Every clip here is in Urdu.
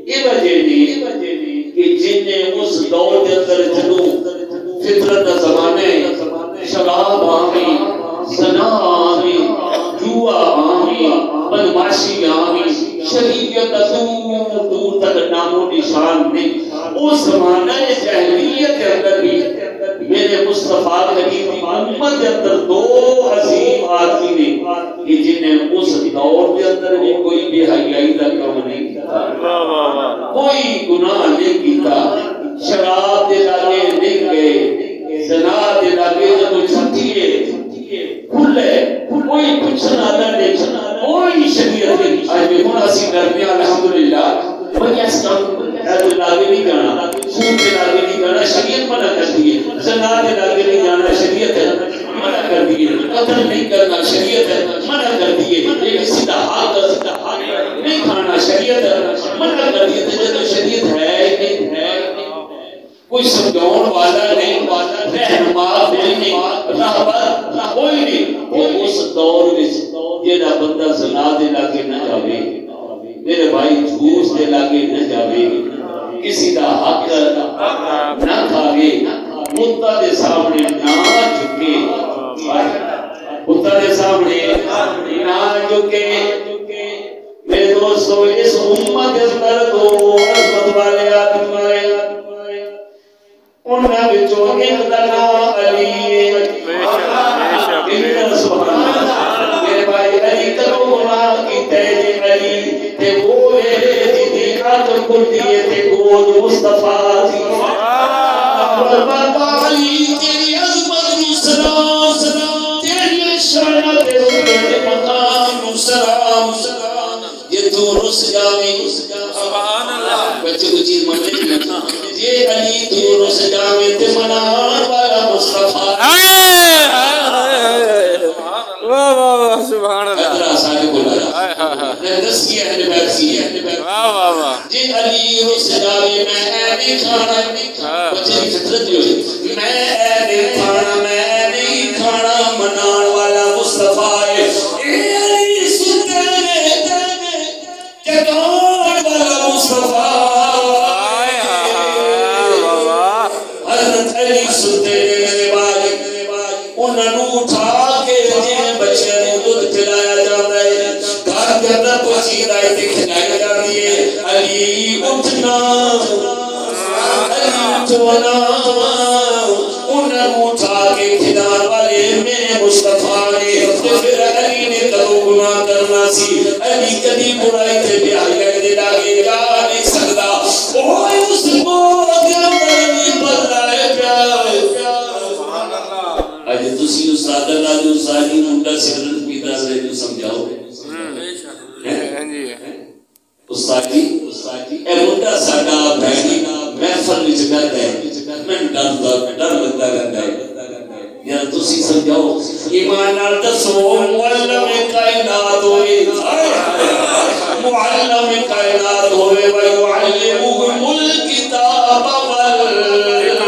یہ وجہ نہیں کہ جن نے اس دور کے اندر جنوں فطرت کا زمانہ ہے، شراب آمی، زنا آمی، جوا آمی، بدماشی آمی، شریعت دور دور تک نام و نشان نہیں۔ اس زمانہ جاہلیت کے اندر بھی میرے مصطفیٰ نبی کی امت کے اندر دو عظیم آدمی نے کہ جن نے اس دور کے اندر بھی کوئی بے حیائی کا کام نہیں کیا، کوئی گناہ نہیں کیتا، شراب دے لاگے نہیں گئے، زنا دے لاگے جب چھٹیے کھلے، کوئی پوچھنا نہیں، کوئی شریعت نہیں۔ آج بھی مناسی درمیان الحمدللہ بھئی اس کام لاگے نہیں جانا، سود دے لاگے نہیں جانا، شریعت منع کر دیئے، زنا دے لاگے نہیں جانا، شریعت ہے منع کر دیئے، قتل نہیں کرنا، شریعت ہے منع کر دیئے، ایک سیدھا حق نہیں کھانا، شریعت ہے منع کر دیئے۔ تو شریعت ہے نہیں ہے، کوئی سمجھون والا نہیں، رہنما نہیں، راہبر کوئی نہیں۔ کہ اس دور میں جیڑا بندہ زنا دے لاگے نہ جاوے، میرے بھائی جھوس دے لاگے نہ جاوے، کسی دا حق نہ کھاوے، کتا دے سامنے نہ جھکے، کتا دے سامنے نہ جھکے۔ میرے دوستو اس امت کے اندر دو عظمت والے آدمی آئے، ان میں بچوں ایک دا نام علی ہے، میرے بھائی علی کرو گناہ کی تیجے علی تے وہ میرے جیدی آدم کر دیئے تے گود مصطفیٰ تھی بابا علی تیری عظمت نو سلام، تیری شانہ تے رکھتے مقام نو سلام، یہ تو رس جاویں سبحان اللہ بچے کو چیز من نہیں کرنا، یہ علی تو رس جاویں تے منان والا مصطفیٰ واہ واہ واہ سبحان اللہ ادرا سارے بولا دس کی اہل بیت کی واہ واہ واہ جی علی رس جاوے میں نہیں کھانا، بچے کی فطرت جو ہے میں نہیں کھانا، میں نہیں کھانا، منان والا مصطفیٰ ہے۔ اے علی سنتے جگان والا مصطفیٰ، حضرت علی سنتے میرے بھائی انہوں اٹھا کے جن بچے نے دودھ پلایا جاتا ہے، گھر کے اندر پہنچی رائے کھلائی جاتی ہے، علی اٹھنا، علی اٹھونا، انہوں اٹھا کے کھلان والے میرے مصطفیٰ نے، پھر علی نے کدو گناہ کرنا سی، علی کبھی برائی تے بیائی دے لاگے جا نہیں سکتا، اوہ اس موت کے اندر نہیں بدلا ہے پیار۔ آج تسی استاد اللہ جو استادی منڈا سرنت پیتا سے جو سمجھاؤ استاد جی اے منڈا ساڈا بہنی محفل وچ گل ہے، میں ڈر لگتا ہے یا تسی سمجھاؤ ایمان نال دسو معلم کائنات ہوئے، معلم کائنات ہوئے وَيُعَلِّمُهُمُ الْكِتَابَ وَالْحِکْمَةَ،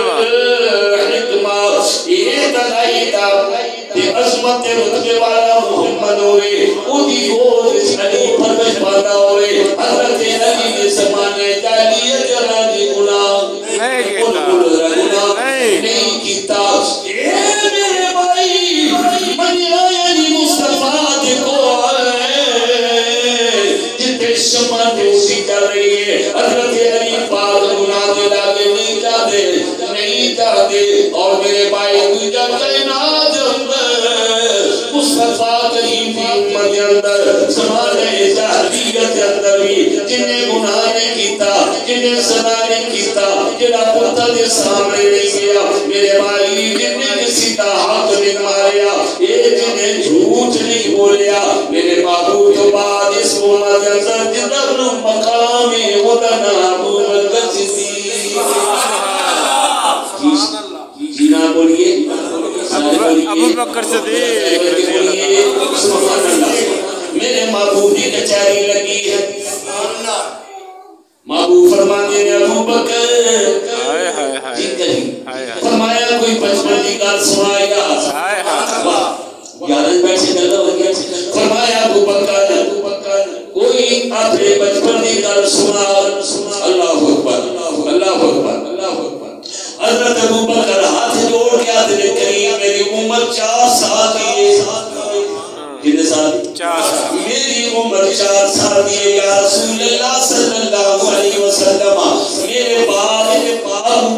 یہ تلائیتا کہ عظمت رتبے والا محمد ہوئے، اودی گود علی پرمش پاتا ہوئے، حضرت علی نے زمانے جالیت جلانی گناہ نہیں کیتا۔ اے میرے بھائی منی آئی مصطفیٰ دیکھو جتے شمع دوسی کر رہی ہے، حضرت علی پاک گناہ دے لاگے نہیں جاتے، اور میرے بھائی دوجہ کائنات مصطفیٰ کریم کی امت کے اندر زمانے جاہلیت کے اندر بھی جنہیں گناہ نہیں کیتا، جنہیں زنا نہیں کیتا، جنہیں پتہ دے سامنے نہیں گیا، میرے بھائی جنہیں کسی کا حق نہیں ماریا، یہ جنہیں جھوٹ نہیں بولیا، میرے محبوب تو بعد اس امت کے اندر جدر مقامی ودنا ابو بکر صدیق جینا بولیے ابو بکر صدیق میرے محبوب کی کچہری لگی ہے، محبوب فرماتے ہیں ابو بکر جی کریں، فرمایا کوئی بچپن کی گل سنایا، یادت بیٹھ سے گلہ ہو گیا، فرمایا ابو بکر کوئی اپنے بچپن کی گل سنا، حضرت ابو بکر ہاتھ جوڑ کے آدھے کریم میری عمر 4 سال ہے کتنے سال؟ 4 سال میری عمر 4 سال ہے یا رسول اللہ صلی اللہ علیہ وسلم میرے باپ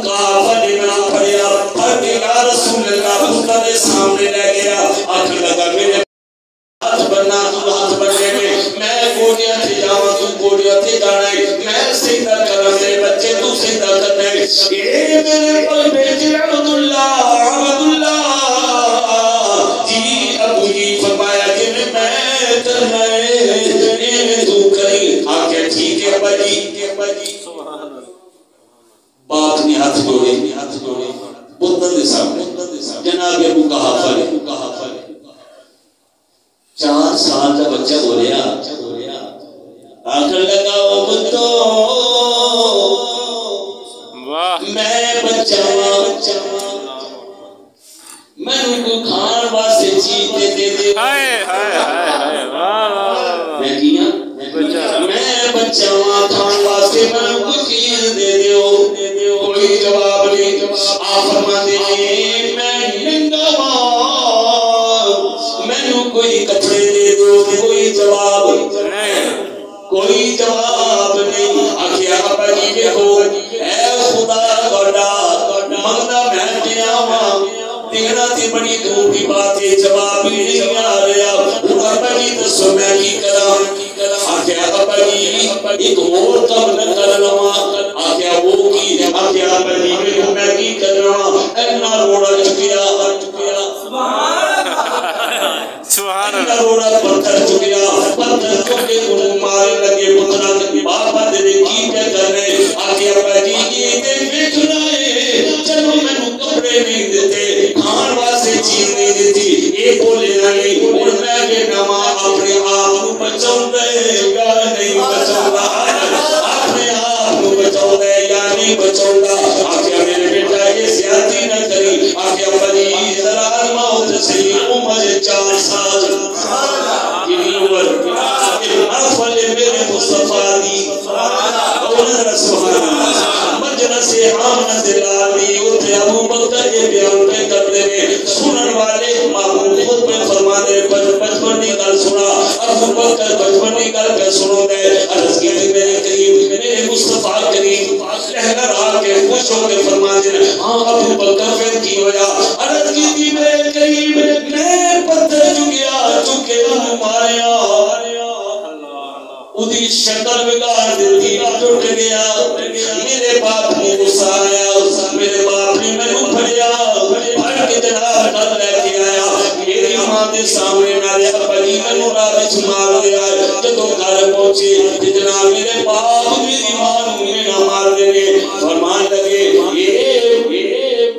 کا فلنا پڑیا پڑھ کے یا رسول اللہ خدا دے سامنے لے گیا آنکھ لگا میرے ہاتھ بننا تو ہاتھ بننے میں گوڑیاں تھے جاواں تو گوڑیاں تھے جانا ہے میں سجدہ کرنا میرے بچے تو سجدہ کرنا ہے اے میرے پل بیٹے عبداللہ جی ابو جی فرمایا کہ میں کرنا ہے تو کری آکے ٹھیک ہے ابا جی باپ نے ہاتھ جوڑے بطن دے سامنے جناب ابو کا حافظ 4 سال کا بچہ بولیا آخر لگاؤ بتو میں بچہ میں ان کو کھان واسے چیز دے دے میں کیا میں بچہ کھان واسے میں ان کو چیز دے دیو کوئی جواب نہیں آپ فرما دے میں ننگا میں ان کوئی کپڑے دے دو کوئی جواب نہیں آخیا ابا جی دیکھو اے خدا گوڑا مگدہ میں جناواں دینا تھی بڑی دور کی بات ہے جواب نہیں آ رہا ابا جی دسو میں کی کرا آخیا ابا جی ایک اور کم نہ کرنا آخیا وہ کی آخیا ابا جی میں کی کرنا اینا روڑا چکیا سبحان اللہ روڑا پتھر چکیا پتھر چکے انہوں مارے لگے پتھرہ کے بابا دے کی پہ کرنے آگے ابا جی یہ دے بیٹھنا ہے چلو میں نے کپڑے نہیں دیتے کھان واسے چیز نہیں دیتی یہ بولے نہیں اور میں کہ نما اپنے آپ کو بچاؤں دے یا نہیں بچاؤں گا اپنے آپ کو بچاؤں دے یا نہیں بچاؤں گا آگے میرے بیٹا یہ زیادتی نہ کری آگے ابا جی ذرا موت سے عمر 4 سال کنی عمر افضل میرے مصطفیٰ دی اولاد سبحان اللہ مجلس آمنت لالی اتے ابو بکر یہ بیان پہ کرتے ہیں سنن والے محبوب خود پہ فرما دے بچپنی گل سنا ابو بکر بچپنی گل پہ سنو دے عرض کی میرے قریب میرے مصطفیٰ کریم لہنگر آ کے خوش ہو کے فرما دے ہاں ابو بکر پھر کی وجہ عرض کی تھی میرے قریب میں پتھر چکے ماریا ادھی شکل بگاڑ دیتی ٹوٹ گیا میرے باپ نے غصہ آیا میرے باپ نے میں کو پھڑیا پھڑ کے جناب گھر لے کے آیا میری ماں دے سامنے نارے ابا جی میں نو راہ وچ مار دیا جدوں گھر پہنچے جناب میرے باپ میری ماں نو مینا مار دینے فرمان لگے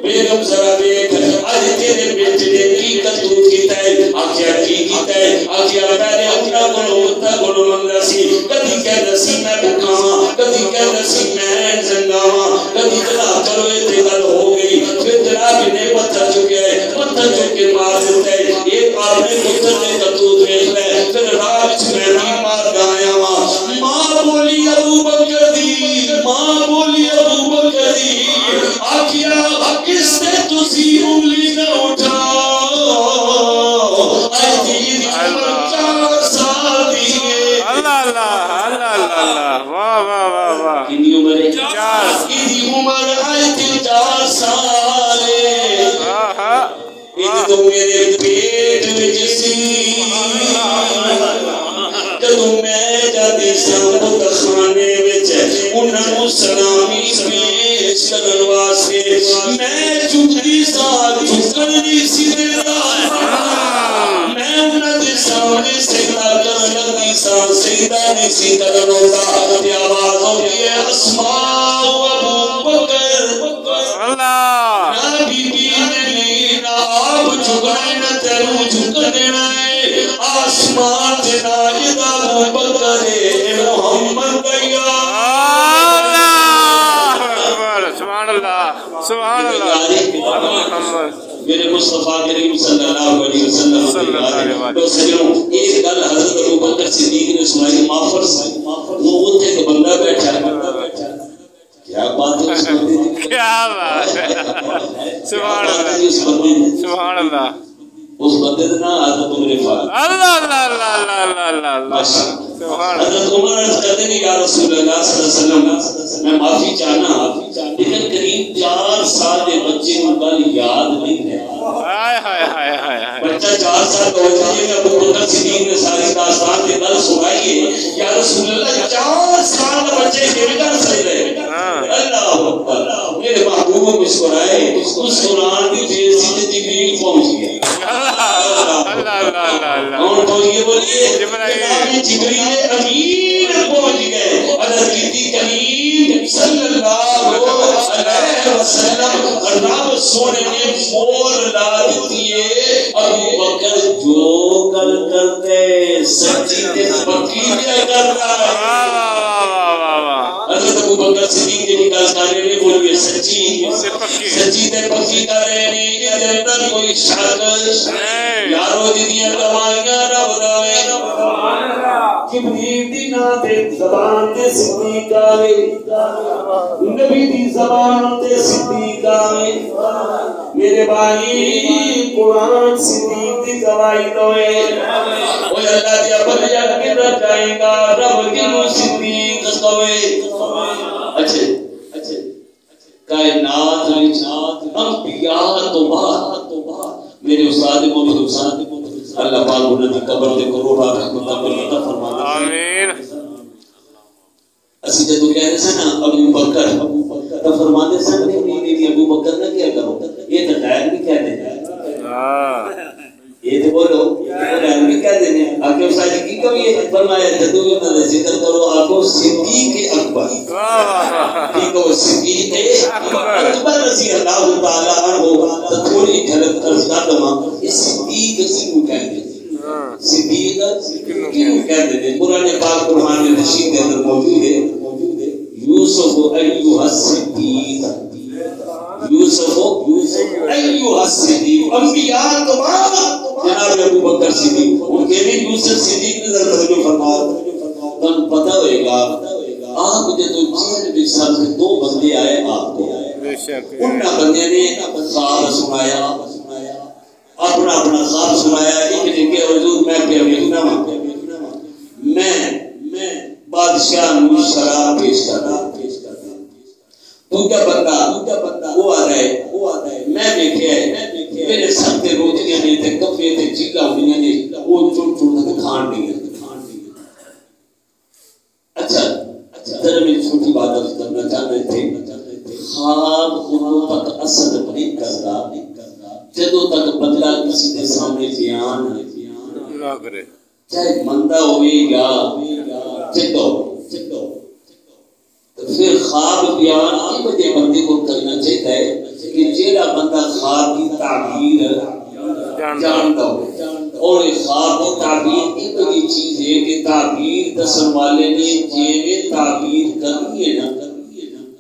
بیگم ذرا دیکھ آج تیرے بیٹے نے کی کرتوت کیتا ہے آخیا کی کیتا ہے آخیا پہلے اپنا گلو منگا سی کدی کہہ سی میں بھکاواں کدی کہہ سی میں زنداواں کدی جناب چلو یہ گل ہو گئی پھر جناب نے پتھر چکے مار دیتا ہے یہ آپ نے پتھر نے کرتوت دیکھ لے پھر راہ وچ میں بھی مار گایا ماں بولی ابو بکر دی آخیا کس نے تسی انگلی نہ اٹھا آئی تیری عمر 4 سال دی اللہ واہ کتنی عمر ہے 4 کی عمر آئی تھی 4 سال ایک تو میرے پیٹ میں جسی جدوں میں جاتی سامت خانے وچ انہاں نوں سلامی پیش کرن واسطے میں چکتی سال چکن نہیں سی دیتا میں انہاں دے سامنے سجدہ کرن لگی سجدہ نہیں سی کرن ہوندا تے آواز ہوندی ہے اسماء ابو بکر اللہ نہ بی بی نے نہیں نہ آپ جھکائے نہ تینوں جھک دینا ہے آسمان تے ناجد ابو بکر محمد دیا سبحان اللہ میرے مصطفیٰ کریم صلی اللہ علیہ وسلم تو سجنوں ایک گل حضرت ابو بکر صدیق نے سنائی مافرس وہ اتھے کہ بندہ بیٹھا کیا بات ہے کیا بات ہے سبحان اللہ سبحان اللہ اس بندے دا نام حضرت عمر فاروق اللہ اللہ اللہ اللہ اللہ اللہ اللہ سبحان اللہ حضرت عمر عرض کرتے ہیں یا رسول اللہ صلی اللہ علیہ وسلم میں معافی چاہنا لیکن قریب 4 سال کے بچے کو گل یاد نہیں ہے ہائے ہائے ہائے ہائے بچہ 4 سال کا ہوتا ہے ابو بکر صدیق نے ساری داستان کے گل سنائی ہے یا رسول اللہ 4 سال کا بچے میرے گھر سے رہے اللہ اکبر میرے محبوب مسکرائے مسکران کی جیسی جبریل پہنچ گیا اللہ اللہ اللہ اللہ اور تو یہ بولیے جبریل امین پہنچ گئے حضرت کی کریم صلی اللہ علیہ وسلم رب سونے نے مور لا دی ہے ابو بکر جو گل کرتے سچی تے پکی کیا کرتا ہے حضرت ابو بکر صدیق نے گل کر رہے ہیں بولیے سچی سچی تے پکی کر رہے ہیں یہ اندر کوئی شک یارو دیاں گواہیاں رب دا جبریل دی نا تے زبان تے صدیق آوے نبی دی زبان تے صدیق آوے میرے بھائی قرآن صدیق دی گواہی دوئے وہ اللہ دیا بلیا کدھر جائے گا رب کنو صدیق دوئے اچھے کائنات انبیاء تو بعد میرے استاد محمد اللہ پاک انہوں نے قبر دے کروڑا رحمتہ عطا فرما دے آمین اسی جدو کہہ رہے ہیں نا ابو بکر تو فرما دے سن نہیں ابو بکر نہ کیا کرو یہ تو غیر بھی کہہ دیں یہ تو بولو غیر بھی کہہ دیں آپ کے ساتھ کی کبھی یہ فرمایا جدو انہوں نے ذکر کرو آپ کو صدیق اکبر کی کو صدیق اکبر رضی اللہ تعالیٰ عنہ تو تھوڑی جھلک عرض کر دوں یہ صدیق کیوں کہہ دیں صدیق کیوں کہہ دیں قرآن پاک قرآن میں رشید کے اندر موجود ہے یوسف ایوہ الصدیق یوسف ایوہ الصدیق انبیاء تمام جناب ابو بکر صدیق ان کے بھی یوسف صدیق نے ذرا توجہ فرمایا تم پتہ ہوئے گا آپ مجھے تو چین بکسال سے 2 بندے آئے آپ کو انہا بندے نے خواب سنایا اپنا اپنا خواب سنایا ایک نے کہ حضور میں پہ ویکنا میں بادشاہ نو شراب پیش کرنا دوجہ بندہ وہ آ رہا ہے میں دیکھے میرے سب تے روٹیاں نے تے کپڑے تے چیلا ہوئیاں نے وہ چھوٹ چھوٹ کھان نہیں اچھا ذرا میں چھوٹی بات عرض کرنا چاہ رہے تھے خواب انہوں تک اثر نہیں کرتا جدو تک بدلا کسی کے سامنے بیان نہ کرے چاہے مندہ ہوئے یا چکو پھر خواب بیان کی وجہ بندے کو کرنا چاہتا ہے کہ جیڑا بندہ خواب کی تعبیر جانتا ہو اور خواب کی تعبیر ایک وجہ چیز ہے کہ تعبیر دسن والے نے جیوے تعبیر کرنی ہے نا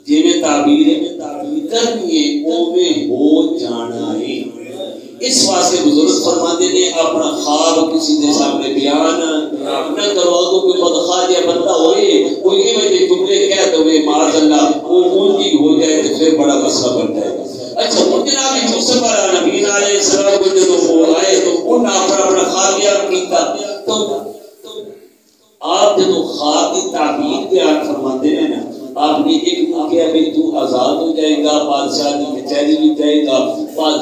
جیوے تعبیر کرنی ہے اوے ہو جانا ہے اس واسطے بزرگ فرماتے نے اپنا خواب کسی کے سامنے بیان نہ کرو اگر کوئی بدخواہ بندہ ہوئے کوئی یہ وجہ جملے کہہ دو معاذ اللہ وہ مونجی ہو جائے تو پھر بڑا مسئلہ بن جائے گا اچھا ان جناب یوسف علیہ نبی علیہ السلام کو جو وہ آئے تو انہوں نے اپنا خواب بیان کیتا تو آپ جب خواب کی تعبیر بیان فرماتے ہیں نا آپ نے ایک کہا بھی تو آزاد ہو جائے گا بادشاہ کی کچہری بھی جائے گا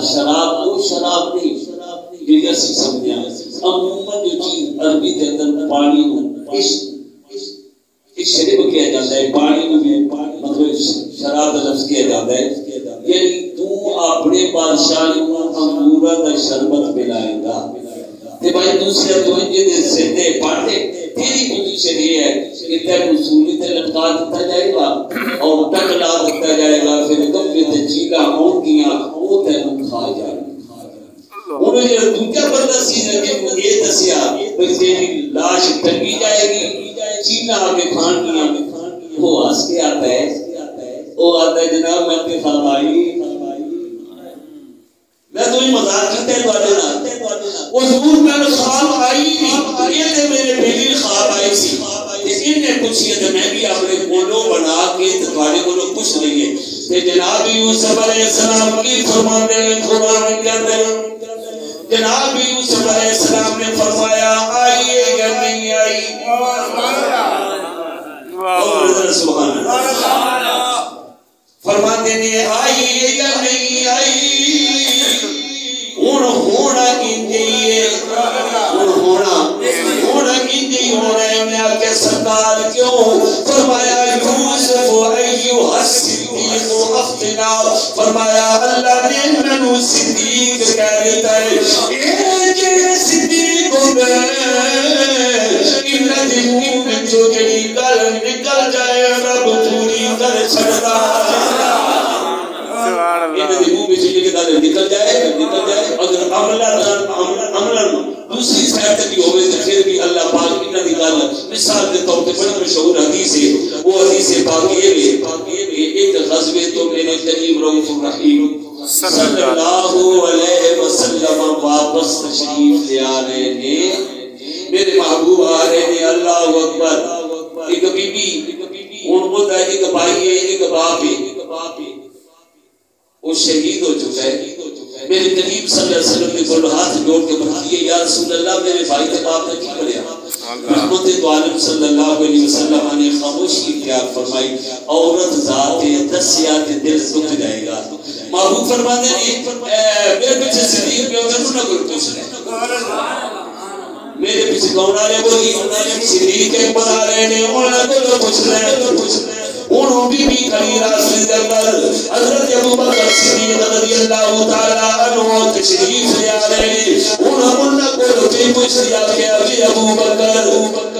شراب وہ شراب نہیں یہ اسی سمجھا عموماً جو چیز عربی کے اندر پانی کو شرب کیا جاتا ہے پانی کو بھی مطلب شراب لفظ کیا جاتا ہے یعنی تو اپنے بادشاہ کو انگورا کا شربت پلائے گا تے بھائی دوسرے تو یہ سیدھے پاٹے تیری پوزیشن یہ ہے کہ تیرے رسولی تے لٹکا دیتا جائے گا اور ٹکلا دیتا جائے گا پھر کبھی تے چیلا ہوں گیا وہ تینوں کھا جائے گا انہوں نے دوجہ بندہ سیدھا کہ وہ یہ دسیا بس تیری لاش ٹنگی جائے گی چیلا آگے کھان گیا وہ ہنس کے آتا ہے وہ آتا ہے جناب میں اپنی خواب آئی میں تو ہی مزاق کرتے ہیں بارے نا وہ ضرور میں نے خواب آئی یہ تھے میرے بیلی خواب آئی سی ان نے پوچھی ہے تو میں بھی اپنے بولو بنا کے تمہارے بولو پوچھ رہی ہے تے جناب یوسف علیہ السلام کی فرماندے قرآن کے اندر جناب یوسف علیہ السلام نے فرمایا آئیے یا نہیں آئی سبحان اللہ فرماندے نے آئیے یا نہیں آئی ہونا انجیے ہونا انجی ہونا ہے میں آکے سرکار کیوں فرمایا یوسف ایوہ الصدیق افتنا فرمایا اللہ نے منو صدیق کہہ دیتا ہے اے جے صدیق ہو گئے انہ دنوں میں جو جڑی گل نکل جائے رب پوری کر چھڑتا انہ دنوں میں جو جڑی گل نکل جائے اگر عملن دوسری سائٹ تک بھی ہوئے تو پھر بھی اللہ پاک انہ دی گل مثال کے طور پہ بڑا مشہور حدیث ہے وہ حدیث پاکیے میں ایک غزوے تو میرے کریم رؤوف الرحیم صلی اللہ علیہ وسلم واپس تشریف لے آ رہے ہیں میرے محبوب آ رہے ہیں اللہ اکبر ایک بی بی ان کو ہے ایک بھائی ہے ایک باپ ہے وہ شہید ہو چکا ہے میرے کریم صلی اللہ علیہ وسلم نے دونوں ہاتھ جوڑ کے بتائیے یا رسول اللہ میرے بھائی کے باپ نے کیا کریا رحمت دو عالم صلی اللہ علیہ وسلم نے خاموشی اختیار فرمائی عورت ذات دسیات دل دکھ جائے گا محبوب فرماتے ہیں میرے پیچھے صدیق پہ ہوگا نہ کوئی پوچھ رہے میرے پیچھے کون آ رہے وہی صدیق اکبر آ رہے ہیں انہوں کو پوچھ رہے ہیں انہوں بھی کھڑی راستے اندر حضرت ابو بکر صدیق رضی اللہ تعالیٰ عنہ تشریف لے آ رہے ہیں انہوں کو بھی پوچھ لیا کہ ابو بکر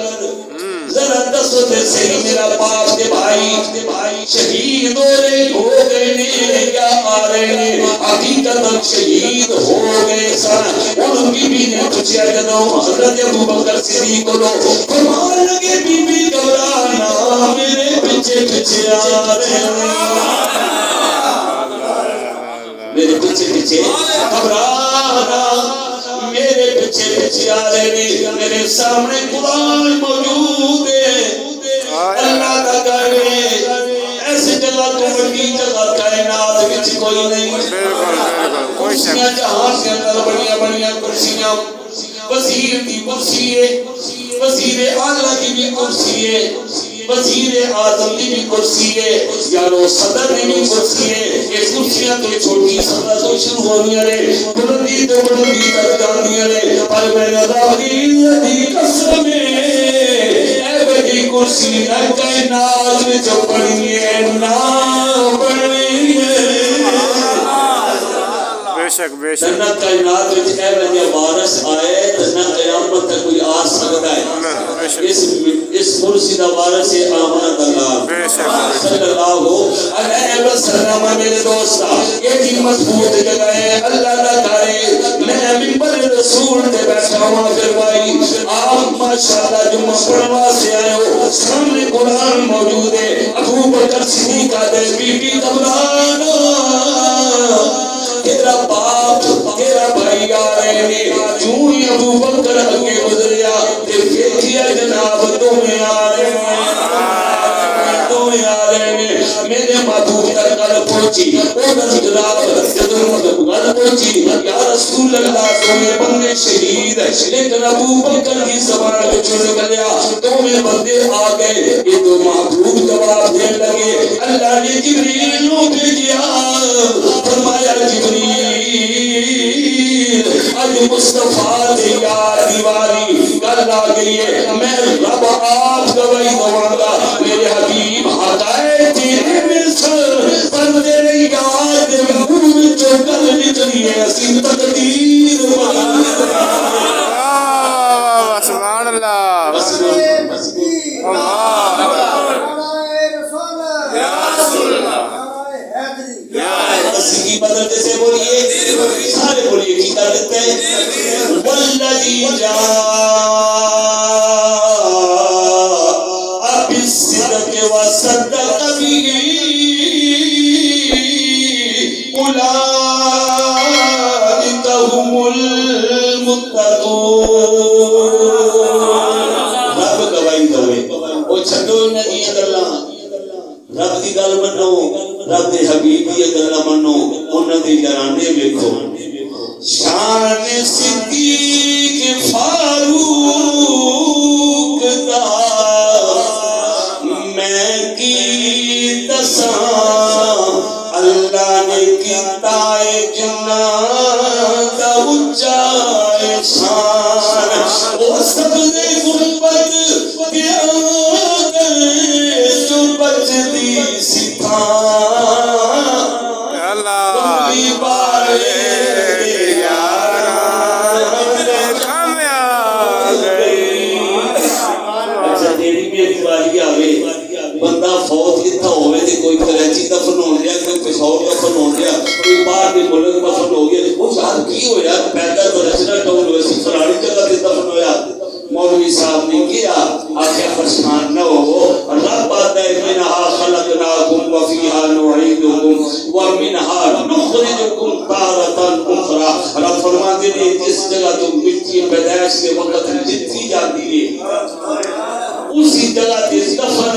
ذرا دستے صحیح میرا باپ کے بھائی شہید ہو گئے یا آ رہے ہیں حقیقت شہید ہو گئے سن انہوں بھی نے پوچھا جدوں حضرت ابو بکر صدیق کو فرمان لگے بی گھبرانا میرے پیچھے پیچھے آ رہے ہیں میرے پیچھے گھبرانا میرے پیچھے آ رہے ہیں میرے سامنے قرآن موجود ہے اللہ کا گھر ہے ایسی جگہ تو بڑی جگہ کائنات وچ کوئی نہیں کرسیاں جہاں کے اندر بڑیاں کرسیاں وزیر کی کرسی ہے وزیر اعلیٰ کی بھی کرسی ہے وزیر اعظم کی بھی کرسی ہے یارو صدر کی بھی کرسی ہے یہ کرسیاں تو چھوٹی صدر تو شروع ہونی ہے بلندی تو بلندی تک جانی ہے پر میں نظامی قسم اے بڑی کرسی نہ کائنات میں جو پڑی ہے نہ پڑی ہے بے شک نہ کائنات میں اے بڑی وارث آئے نہ قیامت تک کوئی آ سکتا ہے اس کرسی دا وارث ہے آمد اللہ صلی اللہ علیہ وسلم میرے دوستا یہ بھی مضبوط جگہ ہے اللہ نہ کرے میں منبر رسول دے بیٹھا ہوا فرمائی آپ ماشاءاللہ جمعہ پڑھوا سے آئے ہو سامنے قرآن موجود ہے ابو بکر صدیق دے بی گھبرانا تیرا باپ تیرا بھائی آ رہے ہیں کیوں ہی ابو بکر اگے گزریا تے دیکھیا جناب تمہیں آ رہے ہیں میرے محبوب تک گل پہنچی جناب گل پہنچی یا رسول اللہ تمہیں بندے شہید ہے لیکن ابو بکر کی زبان میں چل گیا تمہیں بندے آ گئے یہ تو محبوب جواب دے لگے اللہ نے جبریل کو بھیجا فرمایا جبریل اج مصطفیٰ دی یار دیواری گل آ گئی ہے میں رب آپ گواہی دوں گا میرے حبیب ہٹائے تیرے مصر پر تیرے یاد منہ جو گل نکلی ہے اسی تقدیر سبحان اللہ کی بدل جیسے بولیے سارے بولیے کی کر دیتے ہیں والذی جاء بالصدق وصدق به اولئک هم المتقون رب گواہی دے او چھڈو ندی گلاں رب دی گل منو رب دے حبیب دی گل منو انہاں دے یارانے ویکھو شان صدیق فاروق دا میں کی دساں اللہ نے کیتا ہے جنات اونچا احسان او سب نے گنبد کے آنگن جو بجدی ستان اللہ بھی بارے یاران کامیاب گئی اچھا تیری بھی ایک باری آوے بندہ فوت کتھا ہوئے تھے کوئی کراچی دفن ہو گیا کوئی پشاور دفن ہو گیا کوئی باہر کے ملک دفن ہو گیا وہ یار کی ہو یار پیدا تو رچنا ٹول ہوئے سی فلانی جگہ تے دفن ہو یار مولوی صاحب نے کیا آخیا پریشان نہ ہو رب آتا ہے منہا خلقناکم وفیہا نعیدکم ومنہا نخرجکم تارۃ اخری رب فرماتے ہیں جس جگہ تم مٹی پیدائش کے وقت جتنی جاتی ہے اسی جگہ تے دفن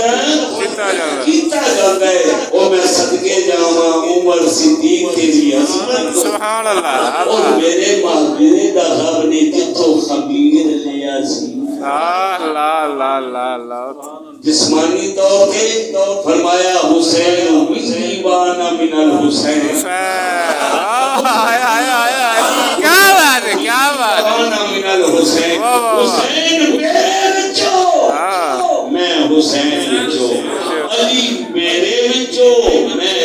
کیتا جاتا ہے اور میں صدقے جاواں عمر صدیق کے لیے سبحان اللہ اور میرے محبوب دا رب نے جتوں خبیر لیا سی اللہ جسمانی طور پہ فرمایا حسین منی وانا من الحسین کیا بات ہے وانا من الحسین حسین میرے وچوں میں حسین وچوں علی میرے وچوں میں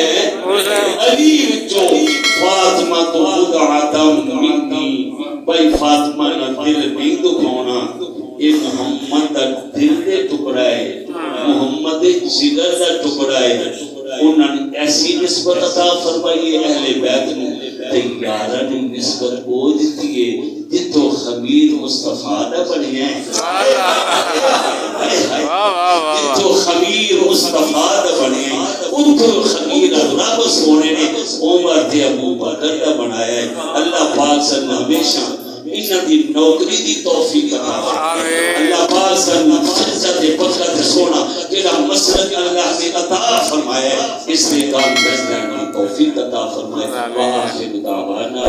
علی وچوں فاطمہ تو بضعۃ منی بھائی فاطمہ نہ دل نہیں دکھاؤنا یہ محمد دا دل دے ٹکڑا ہے محمد جگر دا ٹکڑا ہے انہوں نے ایسی نسبت عطا فرمائی اہل بیت نے تیارہ نے نسبت وہ دیتی ہے جتو خمیر مصطفیٰ دا بنی ہے جتو خمیر مصطفیٰ دا بنی ہے انتو خمیر رب سونے نے عمر دے ابو بکر دا بنایا ہے اللہ پاک صلی اللہ ہمیشہ انہاں دی نوکری دی توفیق عطا فرمائے اللہ پاک صلی اللہ عزت برکت سونا تیرا مسلک اللہ نے عطا فرمایا اس نے کام کرنے کی توفیق عطا فرمائے وآخر دعوانا